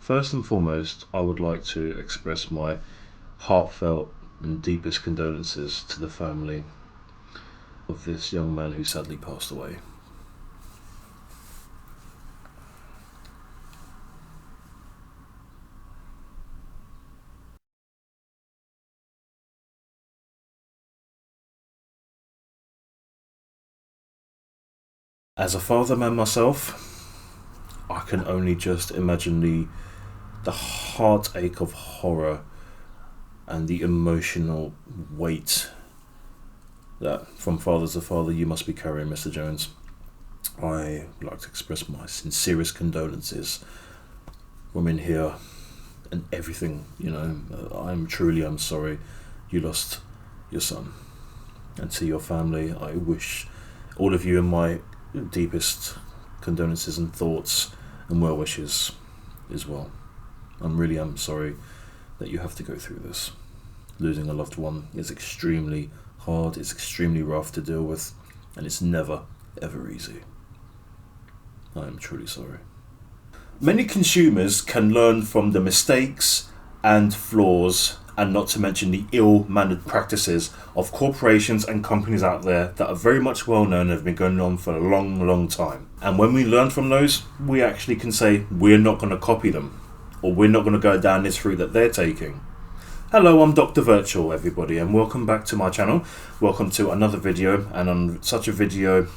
First and foremost, I would like to express my heartfelt and deepest condolences to the family of this young man who sadly passed away. As a father man myself, I can only just imagine the heartache of horror and the emotional weight that from father to father you must be carrying, Mr. Jones. I would like to express my sincerest condolences from in here and everything, I'm sorry you lost your son. And to your family, I wish all of you my deepest condolences and thoughts and well wishes as well. I'm sorry that you have to go through this. Losing a loved one is extremely hard, it's extremely rough to deal with, and it's never ever easy. I am truly sorry. Many consumers can learn from the mistakes and flaws, and not to mention the ill-mannered practices of corporations and companies out there that are very much well known and have been going on for a long time. And when we learn from those, we actually can say we're not going to copy them, or we're not going to go down this route that they're taking. Hello, I'm Dr. Virtual, everybody, and welcome back to my channel. Welcome to another video, and on such a video,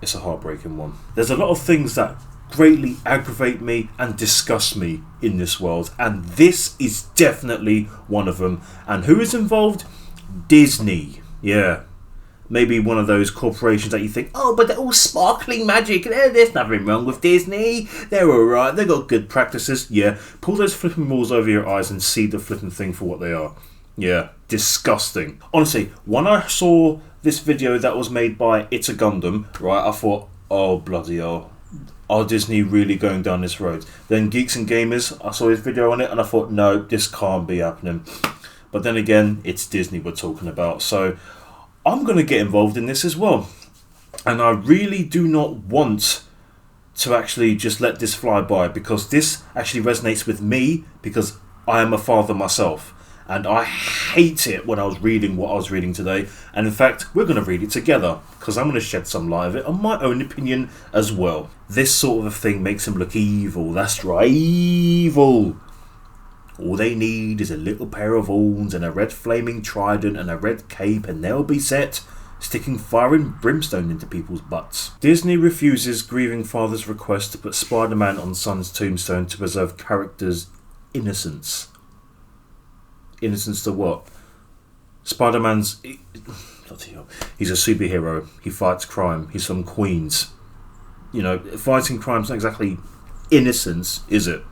it's a heartbreaking one. There's a lot of things that greatly aggravate me and disgust me in this world, and this is definitely one of them. And who is involved? Disney. Yeah, maybe one of those corporations that you think, oh, but they're all sparkling magic, there's nothing wrong with Disney, they're alright, they've got good practices. Yeah, pull those flipping walls over your eyes and see the flipping thing for what they are. Yeah, disgusting. Honestly, when I saw this video that was made by It's a Gundam, right, I thought, oh bloody hell, are Disney really going down this road? Then Geeks and Gamers, I saw his video on it and I thought, no, this can't be happening. But then again, it's Disney we're talking about, so I'm going to get involved in this as well. And I really do not want to actually just let this fly by, because this actually resonates with me, because I am a father myself. And I hate it when I was reading what I was reading today. And in fact, we're going to read it together, because I'm going to shed some light of it on my own opinion as well. This sort of a thing makes him look evil. That's right, evil. All they need is a little pair of horns and a red flaming trident and a red cape, and they'll be set, sticking fire and brimstone into people's butts. Disney refuses grieving father's request to put Spider-Man on son's tombstone to preserve character's innocence. Innocence to what? Spider-Man's... he's a superhero. He fights crime. He's from Queens. Fighting crime's not exactly innocence, is it?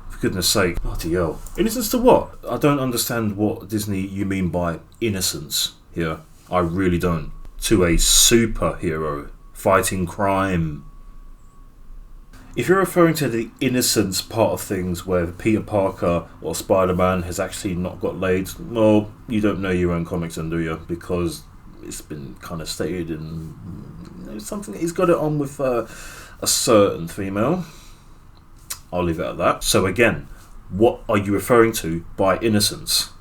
For goodness sake. Bloody hell. Innocence to what? I don't understand what Disney you mean by innocence here. I really don't. To a superhero fighting crime. If you're referring to the innocence part of things where Peter Parker or Spider-Man has actually not got laid, well, you don't know your own comics then, do you? Because it's been kind of stated in something he's got it on with a certain female. I'll leave it at that. So again, what are you referring to by innocence?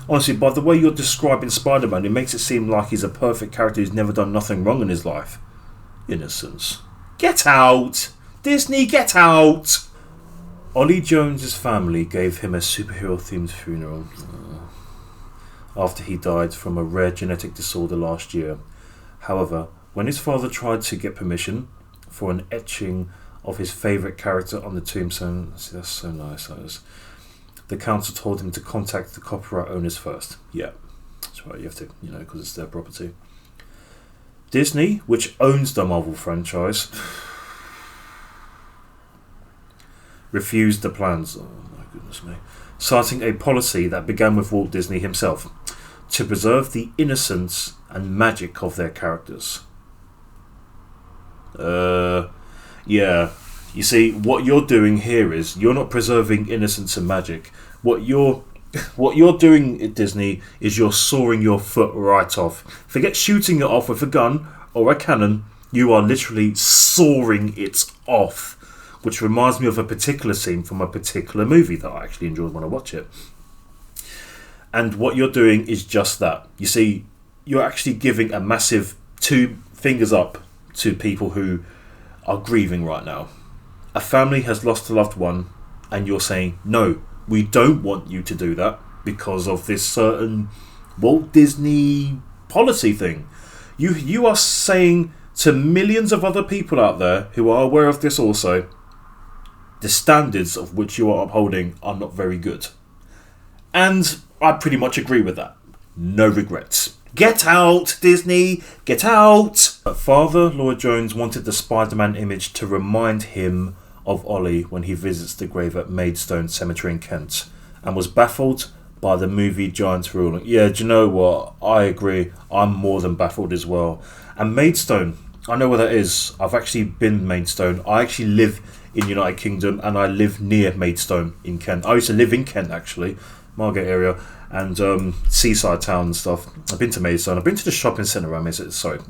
Honestly, by the way you're describing Spider-Man, it makes it seem like he's a perfect character who's never done nothing wrong in his life. Innocence. Get out! Disney, get out! Ollie Jones' family gave him a superhero-themed funeral after he died from a rare genetic disorder last year. However, when his father tried to get permission for an etching of his favourite character on the tombstone, see, that's so nice, that is, the council told him to contact the copyright owners first. Yeah, that's right, you have to, because it's their property. Disney, which owns the Marvel franchise, refused the plans, oh my goodness me, citing a policy that began with Walt Disney himself to preserve the innocence and magic of their characters. Yeah, you see, what you're doing here is you're not preserving innocence and magic. What you're doing at Disney is you're sawing your foot right off. Forget shooting it off with a gun or a cannon. You are literally sawing it off. which reminds me of a particular scene from a particular movie that I actually enjoyed when I watch it. And what you're doing is just that. You see, you're actually giving a massive 2 fingers up to people who are grieving right now. A family has lost a loved one, and you're saying, no, we don't want you to do that because of this certain Walt Disney policy thing. You are saying to millions of other people out there who are aware of this also, the standards of which you are upholding are not very good. And I pretty much agree with that. No regrets. Get out, Disney! Get out! Father Lloyd Jones wanted the Spider-Man image to remind him of Ollie when he visits the grave at Maidstone Cemetery in Kent, and was baffled by the movie Giant's ruling. Yeah, do you know what? I agree. I'm more than baffled as well. And Maidstone, I know where that is. I've actually been Maidstone. I actually live in United Kingdom, and I live near Maidstone in Kent. I used to live in Kent, actually, Margate area, and seaside town and stuff. I've been to Maidstone. I've been to the shopping centre around Maidstone. Sorry.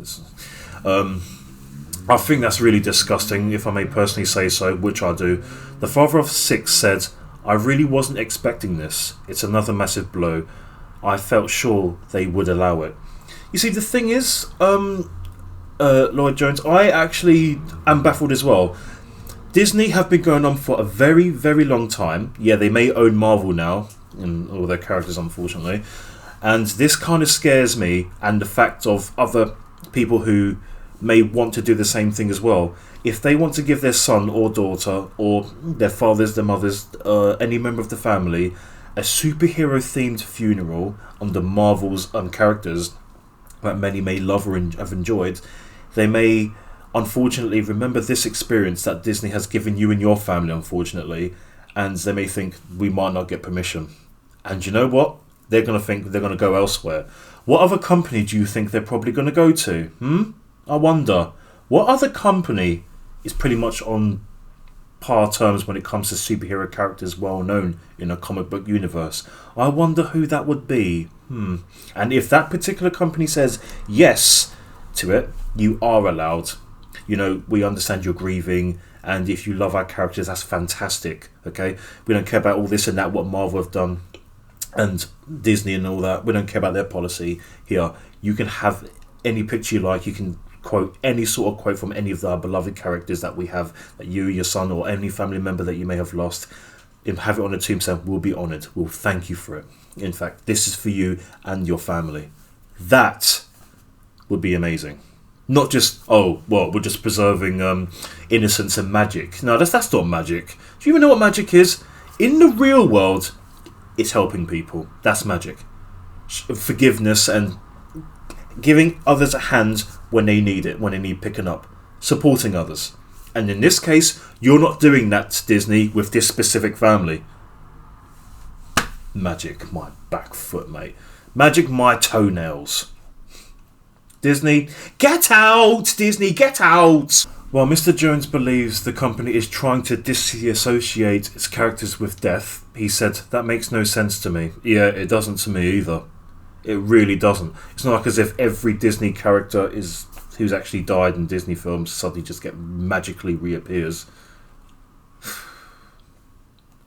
I think that's really disgusting, if I may personally say so, which I do. The father of 6 said, I really wasn't expecting this. It's another massive blow. I felt sure they would allow it. You see, the thing is, Lloyd Jones, I actually am baffled as well. Disney have been going on for a very, very long time. Yeah, they may own Marvel now, and all their characters, unfortunately. And this kind of scares me, and the fact of other people who may want to do the same thing as well. If they want to give their son or daughter, or their fathers, their mothers, any member of the family, a superhero-themed funeral under Marvel's characters that many may love or have enjoyed, they may unfortunately remember this experience that Disney has given you and your family, unfortunately, and they may think we might not get permission. And you know what? They're going to think they're going to go elsewhere. What other company do you think they're probably going to go to? I wonder. What other company is pretty much on par terms when it comes to superhero characters well known in a comic book universe? I wonder who that would be. And if that particular company says yes to it, you are allowed. You know, we understand you're grieving, and if you love our characters, that's fantastic. Okay, we don't care about all this and that, what Marvel have done and Disney and all that. We don't care about their policy here. You can have any picture you like. You can quote any sort of quote from any of our beloved characters that we have, that you, your son, or any family member that you may have lost, and have it on a tombstone. We'll be honoured. We'll thank you for it. In fact, this is for you and your family. That would be amazing. Not just, we're just preserving innocence and magic. No, that's not magic. Do you even know what magic is? In the real world, it's helping people. That's magic. Forgiveness and giving others a hand when they need it, when they need picking up. Supporting others. And in this case, you're not doing that, Disney, with this specific family. Magic my back foot, mate. Magic my toenails. Disney, get out! Disney, get out! While Mr. Jones believes the company is trying to disassociate its characters with death, he said, that makes no sense to me. Yeah, it doesn't to me either. It really doesn't. It's not like as if every Disney character who's actually died in Disney films suddenly just magically reappears.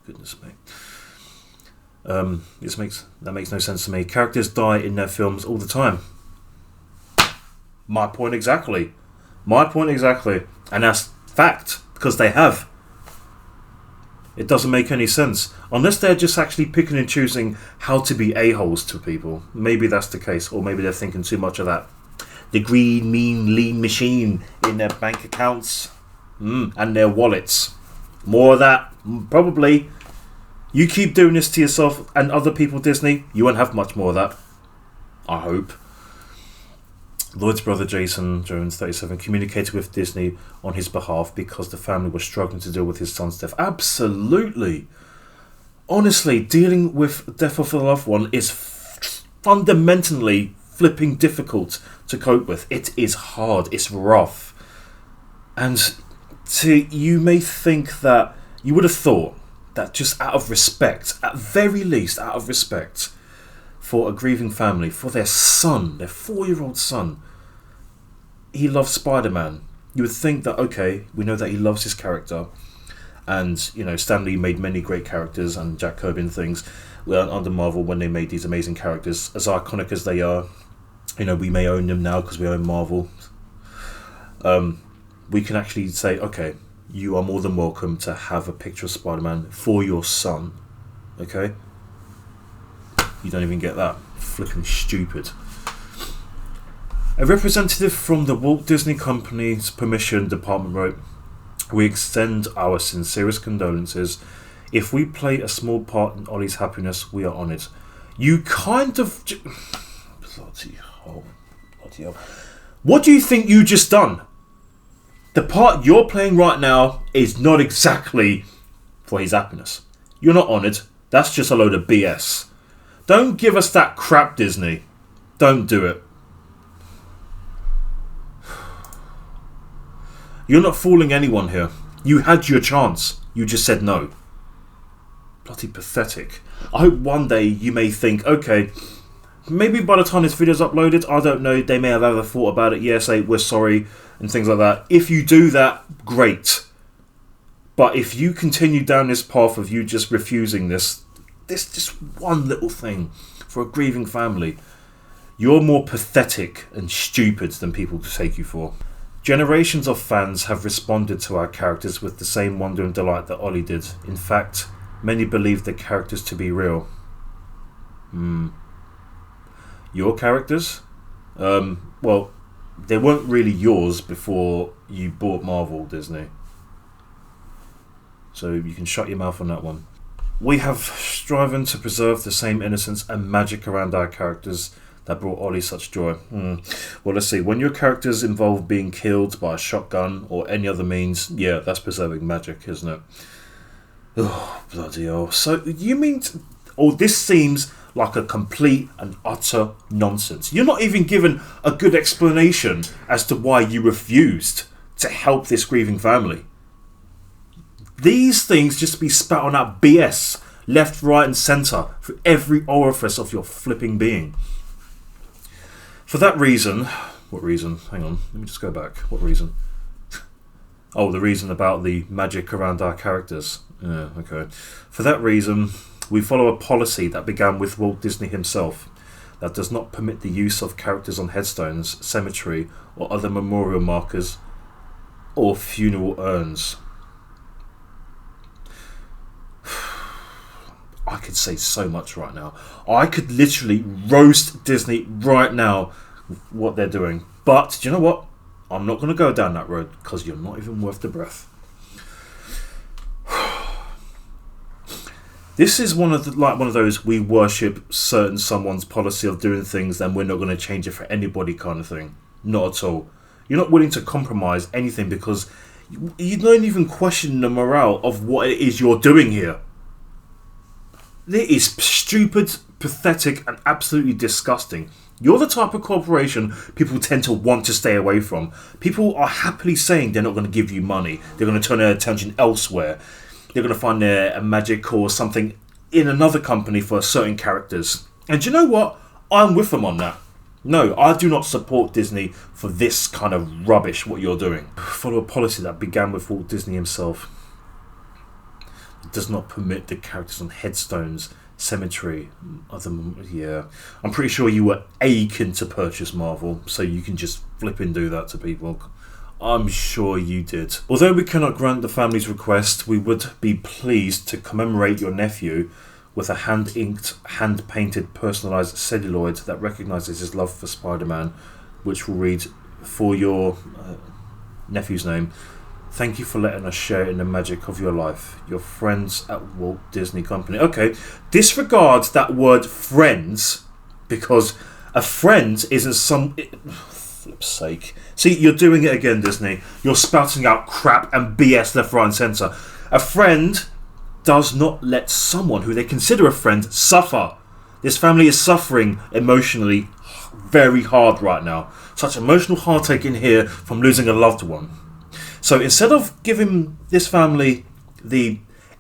Goodness me. That makes no sense to me. Characters die in their films all the time. My point exactly. And that's fact, because they have. It doesn't make any sense. Unless they're just actually picking and choosing how to be a-holes to people. Maybe that's the case. Or maybe they're thinking too much of that. The green, mean, lean machine in their bank accounts. And their wallets. More of that. Probably. You keep doing this to yourself and other people, Disney, you won't have much more of that. I hope. Lloyd's brother Jason Jones, 37, communicated with Disney on his behalf because the family was struggling to deal with his son's death. Absolutely. Honestly, dealing with death of a loved one is fundamentally flipping difficult to cope with. It is hard. It's rough. And you may think that, you would have thought that just out of respect, at very least out of respect for a grieving family, for their son, their 4-year-old son, he loves Spider-Man. You would think that, okay, we know that he loves his character, And, you know, Stan Lee made many great characters, and Jack Kirby and things under Marvel when they made these amazing characters. As iconic as they are, you know, we may own them now because we own Marvel. We can actually say, okay, you are more than welcome to have a picture of Spider-Man for your son. Okay? You don't even get that. Flipping stupid. A representative from the Walt Disney Company's permission department wrote, "We extend our sincerest condolences. If we play a small part in Ollie's happiness, we are honoured." You kind of... Bloody hell. What do you think you just done? The part you're playing right now is not exactly for his happiness. You're not honoured. That's just a load of BS. Don't give us that crap, Disney. Don't do it. You're not fooling anyone here. You had your chance. You just said no. Bloody pathetic. I hope one day you may think, okay, maybe by the time this video's uploaded, I don't know, they may have ever thought about it. Yeah, say, we're sorry, and things like that. If you do that, great. But if you continue down this path of you just refusing this just one little thing for a grieving family, you're more pathetic and stupid than people take you for. Generations of fans have responded to our characters with the same wonder and delight that Ollie did. In fact, many believe the characters to be real. Your characters? Well, they weren't really yours before you bought Marvel, Disney. So you can shut your mouth on that one. We have striven to preserve the same innocence and magic around our characters that brought Ollie such joy. Well, let's see. When your characters involve being killed by a shotgun or any other means, yeah, that's preserving magic, isn't it? Oh, bloody hell. So, you mean... this seems like a complete and utter nonsense. You're not even given a good explanation as to why you refused to help this grieving family. These things just be spat on out BS, left, right and centre, through every orifice of your flipping being. For that reason... What reason? Hang on, let me just go back. What reason? Oh, the reason about the magic around our characters. Yeah, okay. For that reason, we follow a policy that began with Walt Disney himself, that does not permit the use of characters on headstones, cemetery, or other memorial markers, or funeral urns. I could say so much right now. I could literally roast Disney right now with what they're doing. But, do you know what? I'm not going to go down that road because you're not even worth the breath. This is one of those we worship certain someone's policy of doing things and we're not going to change it for anybody kind of thing. Not at all. You're not willing to compromise anything because you don't even question the morale of what it is you're doing here. It is stupid, pathetic, and absolutely disgusting. You're the type of corporation people tend to want to stay away from. People are happily saying they're not going to give you money. They're going to turn their attention elsewhere. They're going to find a magic or something in another company for certain characters. And do you know what? I'm with them on that. No, I do not support Disney for this kind of rubbish, what you're doing. Follow a policy that began with Walt Disney himself. It does not permit the characters on headstones, cemetery, yeah. I'm pretty sure you were aching to purchase Marvel, so you can just flip and do that to people. I'm sure you did. Although we cannot grant the family's request, we would be pleased to commemorate your nephew with a hand-inked, hand-painted, personalised celluloid that recognises his love for Spider-Man, which will read, for your nephew's name, "Thank you for letting us share in the magic of your life. Your friends at Walt Disney Company." Okay, disregard that word friends, because a friend isn't some... flip's sake. See, you're doing it again, Disney. You're spouting out crap and BS left, right and centre. A friend does not let someone who they consider a friend suffer. This family is suffering emotionally very hard right now. Such emotional heartache in here from losing a loved one. So instead of giving this family the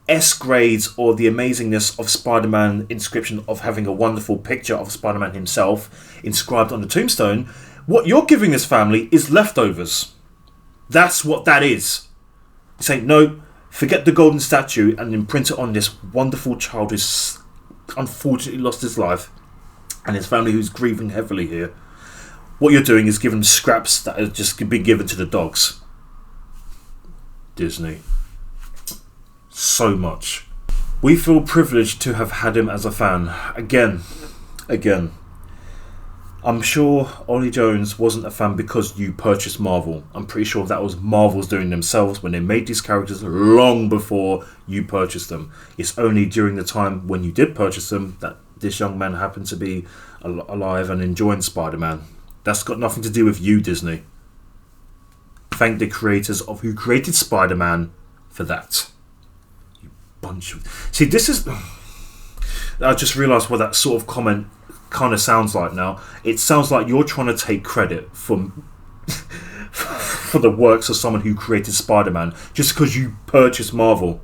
S grades or the amazingness of Spider-Man inscription of having a wonderful picture of Spider-Man himself inscribed on the tombstone, what you're giving this family is leftovers. That's what that is. You're saying, no, Forget the golden statue and imprint it on this wonderful child who's unfortunately lost his life and his family who's grieving heavily here. What you're doing is giving scraps that have just been given to the dogs. Disney. So much. We feel privileged to have had him as a fan. Again. I'm sure Ollie Jones wasn't a fan because you purchased Marvel. I'm pretty sure that was Marvel's doing themselves when they made these characters long before you purchased them. It's only during the time when you did purchase them that this young man happened to be alive and enjoying Spider-Man. That's got nothing to do with you, Disney. Thank the creators of who created Spider-Man for that. You bunch of... See, this is... I just realised what that sort of comment kind of sounds like now. It sounds like you're trying to take credit for the works of someone who created Spider-Man just because you purchased Marvel.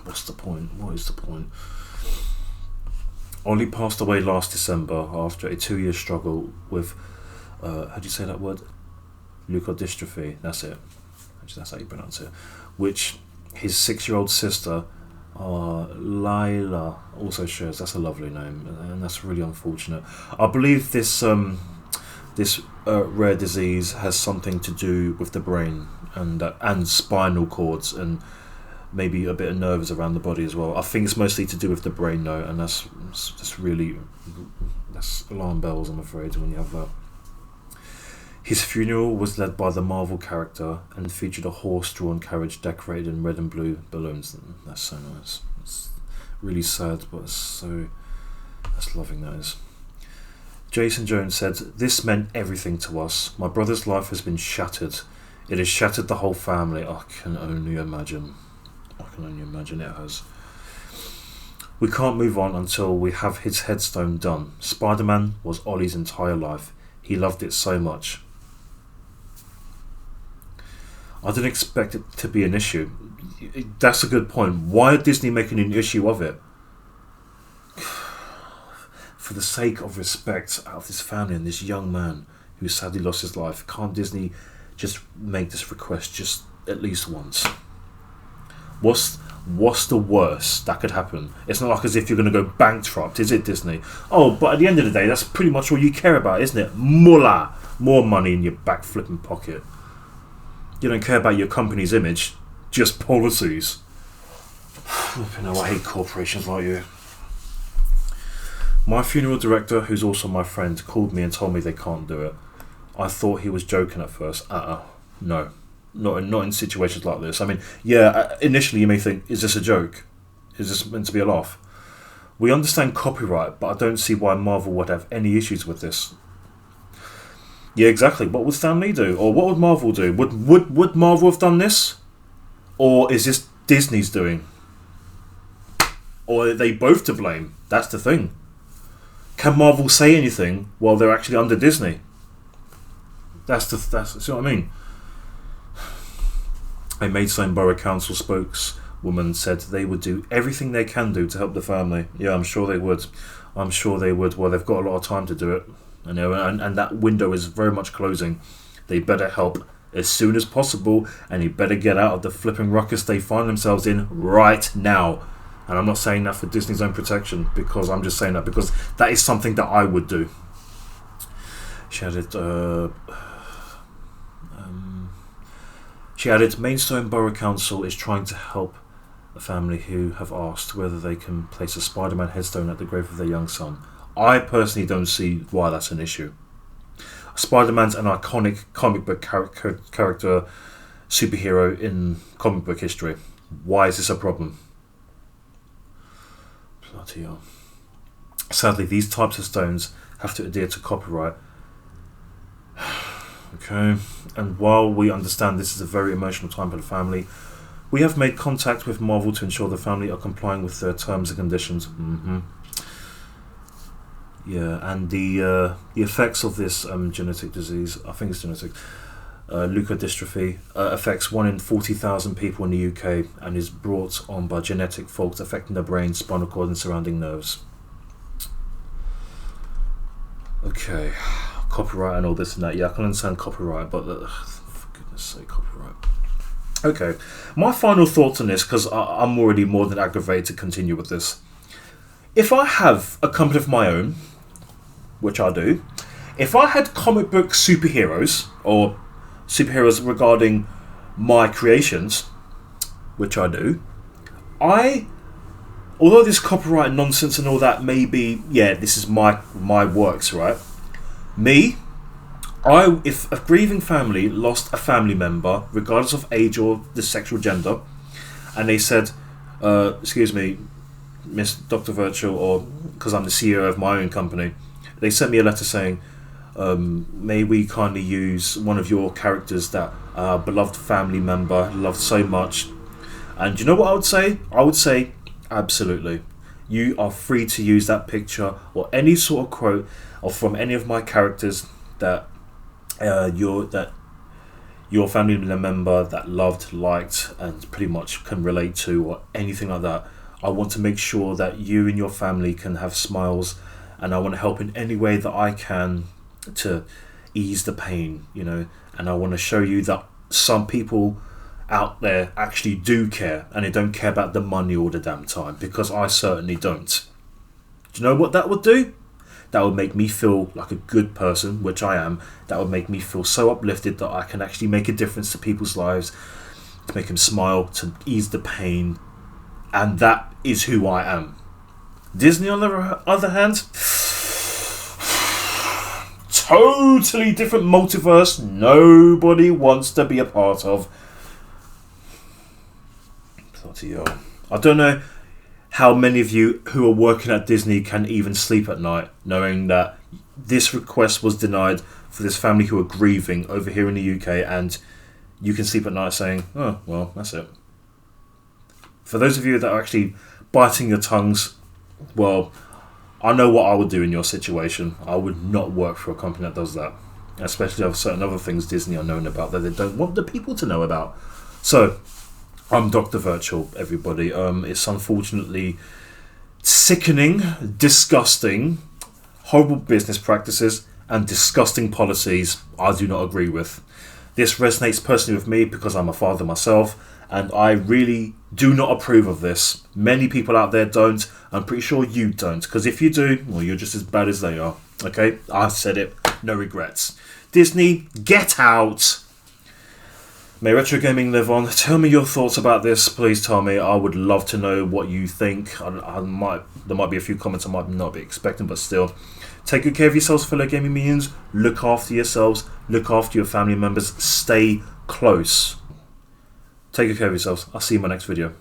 What's the point? What is the point? Ollie passed away last December after a 2-year struggle with how do you say that word? Leukodystrophy. That's it. Actually, that's how you pronounce it. Which his 6-year-old sister Lila also shares. That's a lovely name, and that's really unfortunate. I believe this rare disease has something to do with the brain and spinal cords and maybe a bit of nerves around the body as well. I think it's mostly to do with the brain though, and that's alarm bells, I'm afraid, when you have that. His funeral was led by the Marvel character and featured a horse-drawn carriage decorated in red and blue balloons. That's so nice. It's really sad, but that's loving, that is. Jason Jones said, "This meant everything to us. My brother's life has been shattered. It has shattered the whole family." I can only imagine it has. "We can't move on until we have his headstone done. Spider-Man was Ollie's entire life. He loved it so much." I didn't expect it to be an issue. That's a good point. Why are Disney making an issue of it? For the sake of respect out of this family and this young man who sadly lost his life, can't Disney just make this request just at least once? What's the worst that could happen? It's not like as if you're going to go bankrupt, is it, Disney? Oh, but at the end of the day, that's pretty much all you care about, isn't it? Mullah! More money in your back flipping pocket. You don't care about your company's image, just policies. I hate corporations like you. My funeral director, who's also my friend, called me and told me they can't do it. I thought he was joking at first. No. Not in situations like this. I mean, yeah, initially you may think, is this a joke? Is this meant to be a laugh? We understand copyright, but I don't see why Marvel would have any issues with this. Yeah, exactly. What would Stan Lee do? Or what would Marvel do? Would Marvel have done this? Or is this Disney's doing? Or are they both to blame? That's the thing. Can Marvel say anything while they're actually under Disney? That's see what I mean? A Maidstone Borough Council spokeswoman said they would do everything they can do to help the family. Yeah, I'm sure they would. Well, they've got a lot of time to do it. And that window is very much closing. They better help as soon as possible, and he better get out of the flipping ruckus they find themselves in right now. And I'm not saying that for Disney's own protection, because I'm just saying that because that is something that I would do. She added, Maidstone Borough Council is trying to help a family who have asked whether they can place a Spider-Man headstone at the grave of their young son. I personally don't see why that's an issue. Spider-Man's an iconic comic book character, superhero in comic book history. Why is this a problem? Bloody hell. Sadly, these types of stones have to adhere to copyright. Okay, and while we understand this is a very emotional time for the family, we have made contact with Marvel to ensure the family are complying with their terms and conditions. Yeah, and the effects of this genetic disease, I think it's genetic, leukodystrophy, affects 1 in 40,000 people in the UK and is brought on by genetic faults affecting the brain, spinal cord and surrounding nerves. Okay, copyright and all this and that. Yeah, I can understand copyright, but for goodness sake, copyright. Okay, my final thoughts on this, because I'm already more than aggravated to continue with this. If I have a company of my own, which I do, if I had comic book superheroes, or superheroes regarding my creations, which I do, although this copyright nonsense and all that may be, yeah, this is my works, right? If a grieving family lost a family member, regardless of age or the sexual gender, and they said, excuse me, Miss Dr. Virtual, or because I'm the CEO of my own company, they sent me a letter saying, may we kindly use one of your characters that our beloved family member loved so much. And you know what I would say? I would say, absolutely. You are free to use that picture or any sort of quote or from any of my characters that your family member that loved, liked, and pretty much can relate to, or anything like that. I want to make sure that you and your family can have smiles, and I want to help in any way that I can to ease the pain, and I want to show you that some people out there actually do care, and they don't care about the money all the damn time, because I certainly don't. Do you know what that would do? That would make me feel like a good person, which I am. That would make me feel so uplifted that I can actually make a difference to people's lives, to make them smile, to ease the pain. And that is who I am. Disney, on the other hand, totally different multiverse nobody wants to be a part of. I don't know how many of you who are working at Disney can even sleep at night knowing that this request was denied for this family who are grieving over here in the UK, and you can sleep at night saying, oh, well, that's it. For those of you that are actually biting your tongues, well, I know what I would do in your situation. I would not work for a company that does that, especially of certain other things Disney are known about that they don't want the people to know about. So, I'm Dr. Virtual, everybody. It's unfortunately sickening, disgusting, horrible business practices, and disgusting policies I do not agree with. This resonates personally with me because I'm a father myself, and I really do not approve of this. Many people out there don't. I'm pretty sure you don't, because if you do, well, you're just as bad as they are. Okay? I said it. No regrets. Disney, get out! May retro gaming live on. Tell me your thoughts about this. Please tell me. I would love to know what you think. There might be a few comments I might not be expecting, but still. Take good care of yourselves, fellow gaming minions. Look after yourselves. Look after your family members. Stay close. Take good care of yourselves. I'll see you in my next video.